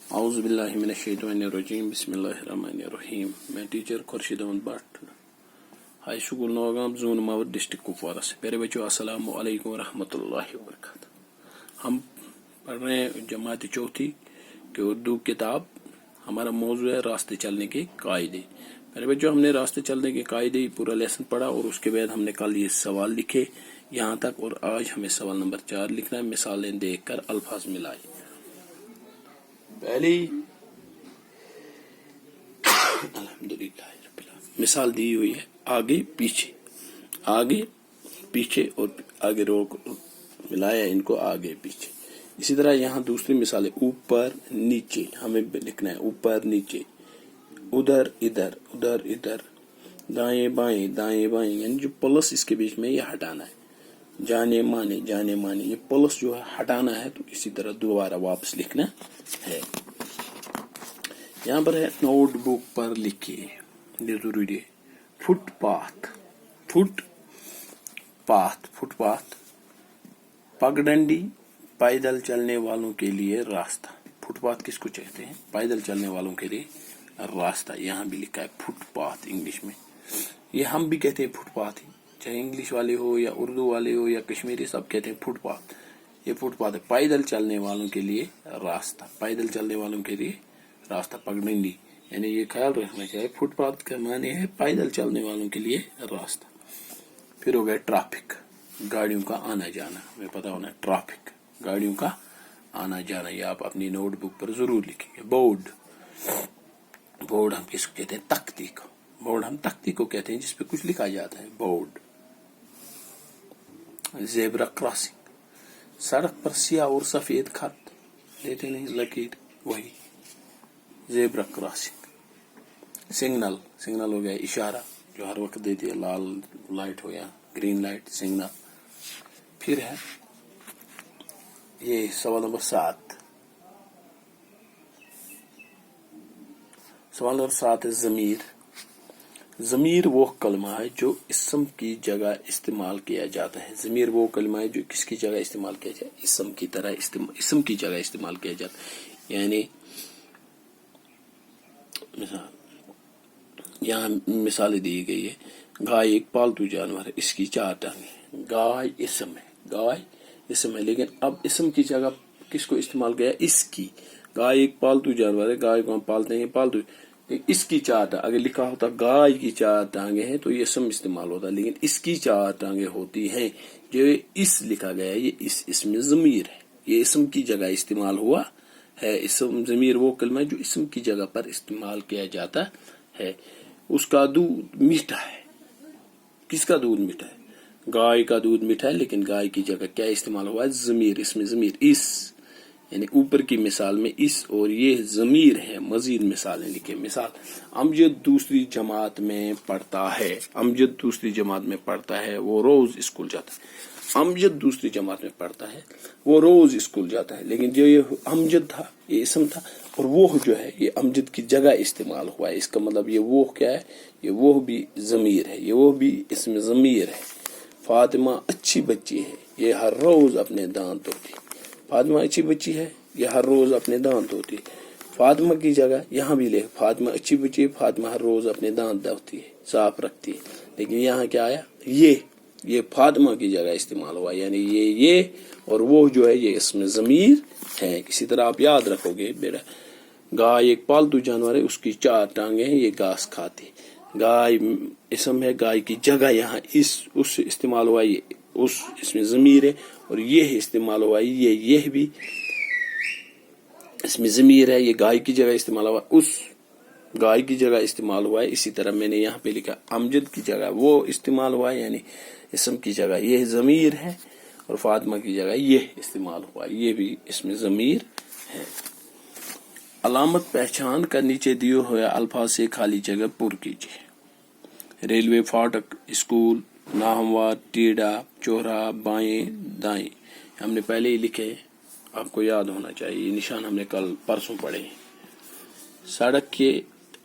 اعوذ باللہ من الشیطان الرجیم بسم اللہ الرحمن الرحیم. میں teacher Khurshid Ahmad Bhat high school Nowgam zone Mawar district Kupwara سے. پیارے بچوں السلام علیکم ورحمۃ اللہ وبرکاتہ. ہم پڑھ رہے ہیں جماعت چوتھی کی اردو کتاب. ہمارا موضوع ہے راستے چلنے کے قاعدے. پیارے بچوں ہم نے راستے چلنے کے قاعدے پورا لیسن پڑھا اور اس کے بعد ہم نے کل یہ سوال لکھے یہاں تک، اور آج ہمیں سوال نمبر 4 لکھنا ہے. مثالیں دیکھ کر الفاظ ملائے. پہلی الحمدللہ مثال دی ہوئی ہے آگے پیچھے. آگے پیچھے اور آگے روک ملایا ان کو آگے پیچھے. اسی طرح یہاں دوسری مثال ہے اوپر نیچے. ہمیں لکھنا ہے اوپر نیچے، ادھر ادھر ادھر ادھر، دائیں بائیں دائیں بائیں، یعنی جو پلس اس کے بیچ میں یہ ہٹانا ہے. جانے مانے جانے مانے، یہ پلس جو ہے ہٹانا ہے، تو اسی طرح دوبارہ واپس لکھنا ہے. یہاں پر ہے نوٹ بک پر لکھیے، یہ ضروری ہے. Footpath, footpath, footpath. پگڈنڈی، پیدل چلنے والوں کے لیے راستہ. فٹ پاتھ کس کو کہتے ہیں؟ پیدل چلنے والوں کے لیے راستہ. یہاں بھی لکھا ہے فٹ پاتھ انگلش میں. یہ ہم بھی کہتے ہیں فٹ پاتھ ہی، چاہے انگلش والے ہو یا اردو والے ہو یا کشمیری، سب کہتے ہیں فٹ پاتھ. یہ فٹ پاتھ ہے، پیدل چلنے والوں کے لیے راستہ. پیدل چلنے والوں کے لیے راستہ پگڈنڈی، یعنی یہ خیال رکھنا چاہیے فٹ پاتھ کا معنی ہے پیدل چلنے والوں کے لیے راستہ. پھر ہو گیا ٹریفک، گاڑیوں کا آنا جانا. ہمیں پتا ہونا ہے ٹریفک، گاڑیوں کا آنا جانا. یہ آپ اپنی نوٹ بک پر ضرور لکھیں گے. بورڈ، بورڈ ہم کس کو کہتے ہیں؟ تختی کو. بورڈ ہم تختی کو کہتے ہیں جس پہ کچھ لکھا جاتا ہے، بورڈ. زیبرا کراسنگ، سڑک پر سیاہ اور سفید خط دیتے نہیں، لکیر، وہی زیبرا کراسنگ. سگنل، سگنل ہو گیا اشارہ جو ہر وقت دیتی ہے، لال لائٹ ہو یا گرین لائٹ، سگنل. پھر ہے یہ سوال نمبر 7. سوال نمبر 7 ہے ضمیر. ضمیر وہ کلمہ ہے جو اسم کی جگہ استعمال کیا جاتا ہے. ضمیر وہ کلمہ ہے جو کس کی جگہ استعمال کیا جاتا ہے؟ اسم کی طرح اسم کی جگہ استعمال کیا جاتا ہے. یعنی مثال یہاں مثالیں دی گئی ہے. گائے ایک پالتو جانور ہے، اس کی 4 ٹانگیں. گائے اسم ہے، گائے اسم ہے، لیکن اب اسم کی جگہ کس کو استعمال کیا ہے؟ اس کی. گائے ایک پالتو جانور ہے، گائے کو ہم پالتے ہیں پالتو. اس کی 4 ٹانگیں، اگر لکھا ہوتا گائے کی 4 ٹانگیں ہیں تو یہ اسم استعمال ہوتا، لیکن اس کی 4 ٹانگیں ہوتی ہیں. جو اس لکھا گیا ہے یہ اس میں ضمیر ہے، یہ اسم کی جگہ استعمال ہوا ہے. اسم ضمیر وہ کلمہ ہے جو اسم کی جگہ پر استعمال کیا جاتا ہے. اس کا دودھ میٹھا ہے. کس کا دودھ میٹھا ہے؟ گائے کا دودھ میٹھا ہے، لیکن گائے کی جگہ کیا استعمال ہوا ہے؟ ضمیر. اس میں ضمیر اس، یعنی اوپر کی مثال میں اس اور یہ ضمیر ہے. مزید مثالیں لکھیں. مثال امجد دوسری جماعت میں پڑھتا ہے. امجد دوسری جماعت میں پڑھتا ہے، وہ روز اسکول جاتا ہے. امجد دوسری جماعت میں پڑھتا ہے، وہ روز اسکول جاتا ہے. لیکن جو یہ امجد تھا یہ اسم تھا، اور وہ جو ہے یہ امجد کی جگہ استعمال ہوا ہے. اس کا مطلب یہ وہ کیا ہے؟ یہ وہ بھی ضمیر ہے، یہ وہ بھی اسم ضمیر ہے. فاطمہ اچھی بچی ہے، یہ ہر روز اپنے دانت دھوتی ہے. فاطمہ اچھی بچی ہے، یہ ہر روز اپنے دانت دھوتی ہے. فاطمہ کی جگہ یہاں بھی لے، فاطمہ اچھی بچی ہے، فاطمہ ہر روز اپنے دانت دھوتی ہے، صاف رکھتی ہے. لیکن یہاں کیا آیا؟ یہ فاطمہ کی جگہ استعمال ہوا، یعنی یہ اور وہ جو ہے یہ اسم ضمیر ہے. اسی طرح آپ یاد رکھو گے بیٹا، گائے ایک پالتو جانور ہے، اس کی 4 ٹانگیں ہیں، یہ گھاس کھاتی. گائے اسم ہے، گائے کی جگہ یہاں اس استعمال ہوا، یہ اس میں ضمیر ہے. اور یہ استعمال ہوا، یہ بھی اس میں ضمیر ہے. یہ گائے کی جگہ استعمال ہوا، اس گائے کی جگہ استعمال ہوا ہے. اسی طرح میں نے یہاں پہ لکھا امجد کی جگہ وہ استعمال ہوا ہے، یعنی اسم کی جگہ یہ ضمیر ہے، اور فاطمہ کی جگہ یہ استعمال ہوا، یہ بھی اس میں ضمیر ہے. علامت پہچان کر نیچے دیے ہوئے الفاظ سے خالی جگہ پر کیجیے. ریلوے فاٹک، اسکول، ناہموار، ٹیڑا، چوراہا، بائیں دائیں. ہم نے پہلے ہی لکھے، آپ کو یاد ہونا چاہیے. یہ نشان ہم نے کل پرسوں پڑھے. سڑک کے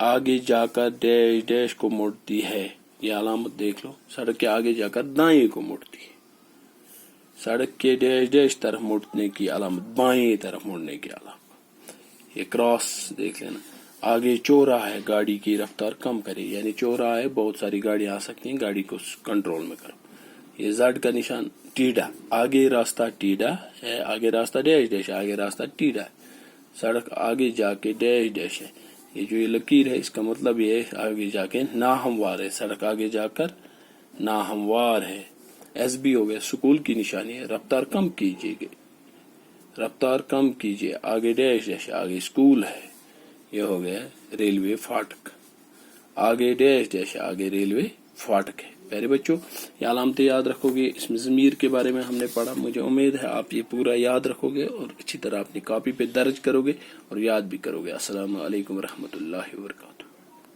آگے جا کر ڈیش ڈیش کو مڑتی ہے، یہ علامت دیکھ لو. سڑک کے آگے جا کر دائیں کو مڑتی ہے. سڑک کے ڈیش ڈیش طرف مڑنے کی علامت، بائیں طرف مڑنے کی علامت. یہ کراس دیکھ لینا. آگے چوراہا ہے, گاڑی کی رفتار کم کرے, یعنی چوراہا ہے بہت ساری گاڑیاں آ سکتی ہیں, گاڑی کو کنٹرول میں کرو. یہ زڈ کا نشان ٹیڈا, آگے راستہ ٹیڈا ہے, آگے راستہ ڈیش ڈیش ہے, آگے راستہ ٹیڈا ہے. سڑک آگے جا کے ڈیش ڈیش ہے. یہ جو یہ لکیر ہے اس کا مطلب یہ ہے آگے جا کے ناہموار ہے, سڑک آگے جا کر ناہموار ہے. ایس بی ہو گیا سکول کی نشانی ہے, رفتار کم کیجیے گے, رفتار کم کیجیے, آگے ڈیش ڈیش ہے, آگے اسکول ہے. یہ ہو گیا ریلوے فاٹک, آگے ڈیش ڈیش ہے, آگے ریلوے فاٹک ہے. پیارے بچوں یہ علامتیں یاد رکھو گے. اس میں ضمیر کے بارے میں ہم نے پڑھا, مجھے امید ہے آپ یہ پورا یاد رکھو گے اور اچھی طرح اپنی کاپی پہ درج کرو گے اور یاد بھی کرو گے. السلام علیکم ورحمۃ اللہ وبرکاتہ.